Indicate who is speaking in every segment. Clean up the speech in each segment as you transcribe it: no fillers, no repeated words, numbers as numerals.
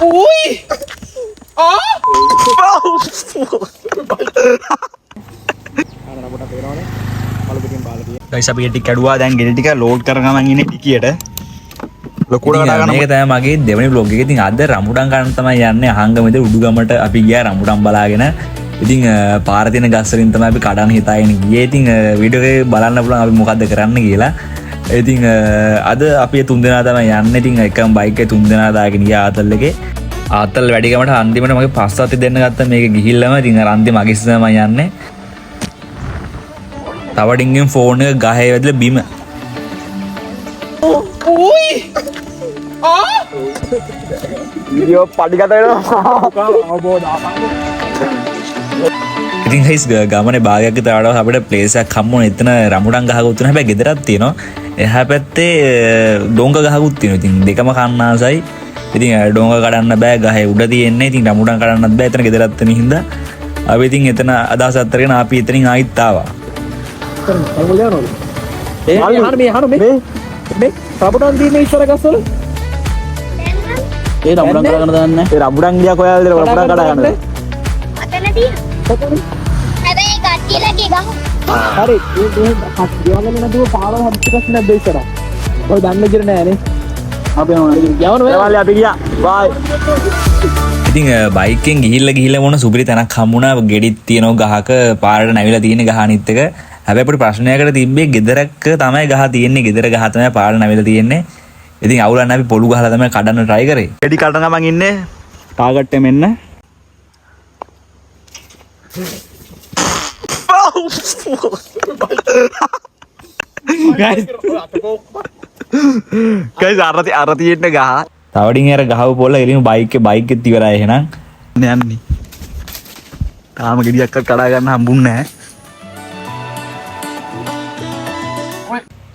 Speaker 1: Ui! Ah!
Speaker 2: Guys අපි ටික කැඩුවා දැන් ගෙඩි ටික ලෝඩ් කරගමන් ඉන්නේ ටිකියට ලොකුට කඩා ගන්න මේක තමයි මගේ දෙවෙනි vlog එක. ඉතින් අද රඹුටන් ගන්න තමයි යන්නේ අහංගම ඉතින් උඩුගමට අපි ගියා රඹුටන් බලාගෙන. ඉතින් පාර තියෙන ගස් වලින් තමයි අපි කඩන්න හිතාගෙන ගියේ. ඉතින් වීඩියෝ එකේ බලන්න පුළුවන් අපි මොකද්ද කරන්න කියලා. ඉතින් අද අපි තුන් දෙනා තමයි යන්නේ. ඉතින් එකම බයික් එකේ තුන් දෙනා දාගෙන ගියා ආතල් එකේ. ආතල් වැඩි ගමට අන්තිමට මගේ පස්සත් දෙන්න ගත්තා මේක ගිහිල්ලාම. ඉතින් අර අන්තිම අගිස්ස තමයි යන්නේ. තවඩින්ගෙන් ෆෝන් එක ගහේ වැදලා බිම.
Speaker 1: Ui! Ah!
Speaker 2: වීඩියෝ පඩිකට වෙනවා. ඉතින් ගයිස් ගමනේ භාගයක් විතර අපිට ප්ලේස් එකක් හම්බුණා. එතන රඹුටන් ගහකුත් තියෙනවා. හැබැයි ගෙදරක් තියෙනවා. එහා පැත්තේ ඩෝංග ගහකුත් තියෙනවා. ඉතින් දෙකම කන්නාසයි. ඉතින් ඩෝංග කඩන්න බෑ ගහේ උඩ තියෙන්නේ. ඉතින් රඹුටන් කඩන්නත් බෑ. එතන ගෙදරක් තියෙන හින්දා අපි ඉතින් එතන අදහස් අත්තරගෙන අපි එතනින් ආයිත් ආවා.
Speaker 1: රඹුටන් තියෙන ඉස්සර ගස්වල ඒ රඹුටන් කඩා ගන්න දාන්නේ.
Speaker 2: ඒ රඹුටන් ගියා කොයාලද රඹුටන් කඩා ගන්නද?
Speaker 3: අතන තියෙන. හැබැයි කට්ටියලගේ ගහ.
Speaker 1: හරි ඒ ගෙවන්න නේද පාරවල් හම්බුකස් නැද්ද ඉස්සර? ඔය දන්න කිර නෑනේ. අපි යවන
Speaker 2: වේ අපි ගියා. බයි. ඉතින් බයික්ෙන් ගිහිල්ලා මොන සුපිරි තැනක් හම්බුණා. ගෙඩිත් තියෙනවා ගහක පාරට නැවිලා තියෙන ගහ අනිත් එක. හැබැයි අපිට ප්‍රශ්නයකට තිබ්බේ ගෙදරක තමයි ගහ තියෙන්නේ. ගෙදර ගහ තමයි පාරට නැවිලා තියෙන්නේ. ඉතින් අවුලක් නැහැ අපි පොළු ගහලා තමයි කඩන්න try කරේ. ගෙඩි කඩන ගමන් ඉන්නේ ටාගට් එක මෙන්න. guys අර තියෙන්න ගහ. තවඩින් අර ගහව පොළ එළිම බයික් එකත් ඉවරයි එහෙනම්. යන්නේ. තාම ගෙඩියක් කඩා ගන්න හම්බුන්නේ නැහැ.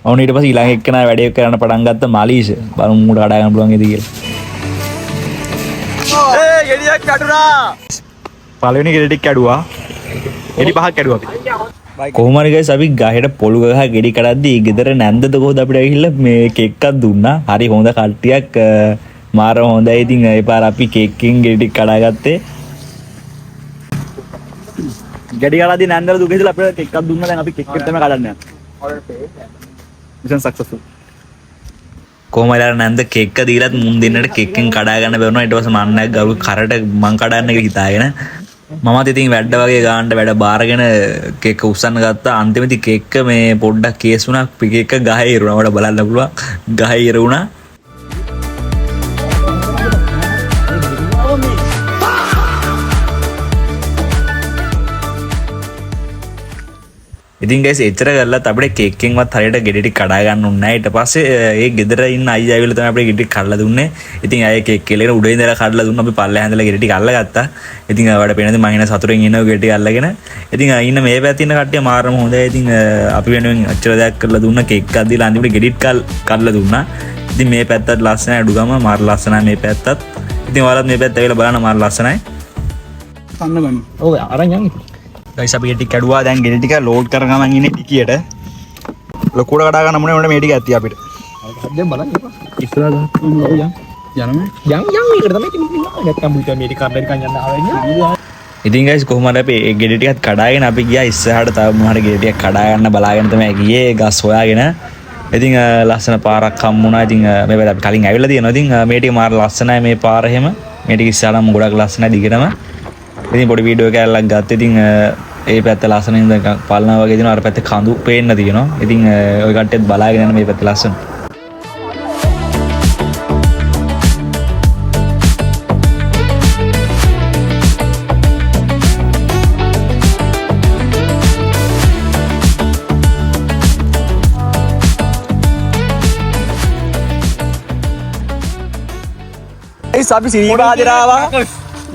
Speaker 2: ඔවුන් ඊට පස්සේ ඊළඟ එක්කෙනා වැඩේ කරන්න පටන් ගත්ත මාලීෂ්. බලමු මූට කඩා ගන්න පුළුවන් ඉතින් කියලා. ඒ ගෙඩියක් කඩුනා. පළවෙනි ගෙඩි ටික කැඩුවා. ගෙඩි පහක් කැඩුවා අපි. කොහොම හරි guys අපි ගහේට පොළු ගහ ගෙඩි කඩද්දි ගෙදර නැන්දද කොහොද අපිට ඇවිල්ලා මේ කේක් එකක් දුන්නා. හරි හොඳ කට්ටියක් මාර හොඳයි. ඉතින් ඒ පාර අපි කේක් එකෙන් ගෙඩි ටික කඩාගත්තේ. ගෙඩි කඩද්දි නැන්දල දුකේදලා අපිට කේක් එකක් දුන්නා. දැන් අපි කේක් එක තමයි කඩන්න යන්නේ. Mission successful. කොහමද නැන්ද කේක් එක දීලත් මුන් දෙන්නට කේක් එකෙන් කඩා ගන්න බැරුණා. ඊට පස්සේ මම නැග් ගරු කරට මං කඩන්න කියලා හිතාගෙන මමත් ඉතින් වැඩ වගේ ගාන්න වැඩ බාරගෙන කේක් එක උස්සන්න ගත්තා. අන්තිමේදී කේක් එක මේ පොඩ්ඩක් කේස් වුණා. කේක් එක ගහේ ඉරුණා. වඩ බලන්න පුළුවන්. ගහේ ඉරුණා. ඉතින් guys එච්චර කරලත් අපිට කේක් එකෙන්වත් හරියට ගෙඩි ටික කඩා ගන්න උන්නේ නැහැ. ඊට පස්සේ ඒ ගෙදර ඉන්න අයියා ඇවිල්ලා තමයි අපිට ගෙඩි ටික කඩලා දුන්නේ. ඉතින් අය කේක් කෙලගෙන උඩ ඉඳලා කඩලා දුන්නා. අපි පල්ලෙහා ඉඳලා ගෙඩි ටික අල්ලගත්තා. ඉතින් වඩ පේනදී මම ඉන්න සතුරෙන් ඉන්නව ගෙඩි ටික අල්ලගෙන. ඉතින් ඉන්න මේ පැත්තේ ඉන්න කට්ටිය මාරම හොඳයි. ඉතින් අපි වෙනුවෙන් අච්චර දෙයක් කරලා දුන්නා. කේක් එකක් දීලා අන්තිමට ගෙඩිත් කඩලා දුන්නා. ඉතින් මේ පැත්තත් ලස්සනයි අඩුගම මාර ලස්සනයි මේ පැත්තත්. ඉතින් ඔයාලත් මේ පැත්ත ඇවිල්ලා බලන්න මාර ලස්සනයි.
Speaker 1: කන්න ගන්න. ඔව් අරන් යන්නේ.
Speaker 2: ගයිස් අපි ගෙඩි කැඩුවා. දැන් ගෙඩි ටික ලෝඩ් කරගමන් ඉන්නේ ටිකියට. ලොකුට කඩා ගන්න මොනේ මේ ටික ඇත්තිය අපිට.
Speaker 1: දැන් බලන්න ඉස්සරහට යන්න මේකට තමයි ඉන්නේ. නැත්තම් මුලින්ම මේ ටික කඩලා නිකන් යන්න ආවෙන්නේ.
Speaker 2: ඉතින් ගයිස් කොහොම හරි අපි ඒ ගෙඩි ටිකත් කඩාගෙන අපි ගියා ඉස්සරහට. තව මොන හරි ගෙඩි ටිකක් කඩා ගන්න බලාගෙන තමයි ගියේ ගස් හොයාගෙන. ඉතින් ලස්සන පාරක් හම්බුණා. ඉතින් මේ වෙලාව අපි කලින් ඇවිල්ලා තියෙනවා. ඉතින් මේ ටික මාර ලස්සනයි මේ පාර එහෙම. මේ ටික ඉස්සරහම ගොඩක් ලස්සනයි දිගටම. ඉතින් පොඩි වීඩියෝ එකක් ගත්තා. ඉතින් ඒ පැත්ත ලස්සන ඉඳන් පල්නා වගේ දිනවා. අර පැත්තේ කඳු පේන්න තියෙනවා. ඉතින් ওই කට්ටියත් බලාගෙන යන මේ පැත්ත ලස්සන. ඒ සබි සිරිපාදේ ආවා.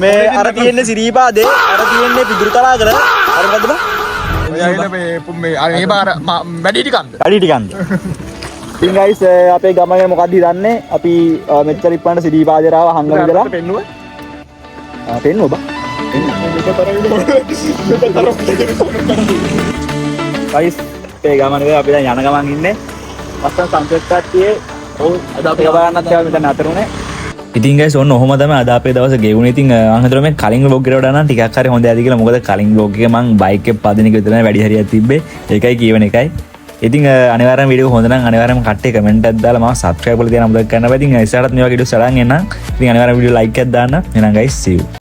Speaker 2: මේ අර තියෙන්නේ සිරිපාදේ. අර තියෙන්නේ පිදුරු තලා කර. අර මොකද්ද බං?
Speaker 1: ඔය ඇවිල්ලා මේ අර මේ බාර වැඩි ටිකක්ද?
Speaker 2: වැඩි ටිකක්ද? ඉතින් guys අපේ ගමනේ මොකද්ද හිතන්නේ? අපි මෙච්චර ඉක්මනට සිරිපාදේ ආවා හංගම ඉඳලා.
Speaker 1: පෙන්නුව?
Speaker 2: පෙන්නුව බං. guys අපේ ගමනේ අපි දැන් යන ගමන් ඉන්නේ. අස්සන් සංකේත කට්ටියේ ඔව් අද අපි ගමනක් කියලා මෙතන අතරුනේ. ඉතින් guys ඔන්න ඔහොම තමයි අද අපේ දවස ගෙවුනේ. ඉතින් මම හිතුවා මේ කලින් vlog එකට වඩා නම් ටිකක් හරි හොඳ ඇති කියලා. මොකද කලින් vlog එකේ මම බයික් එක පදින එක විතරයි වැඩි හරියක් තිබ්බේ. ඒකයි කියවන එකයි. ඉතින් අනිවාර්යයෙන් වීඩියෝ හොඳ නම් අනිවාර්යයෙන්ම කට්ටිය කමෙන්ට් එකක් දාලා මම subscribe කරලා තියන්න අමතක කරන්න බෑ. ඉතින් ඉස්සරහට මේ වගේ වීඩියෝ සලන් එන්න. ඉතින් අනිවාර්යයෙන් වීඩියෝ like එකක් දාන්න. එහෙනම් guys see you.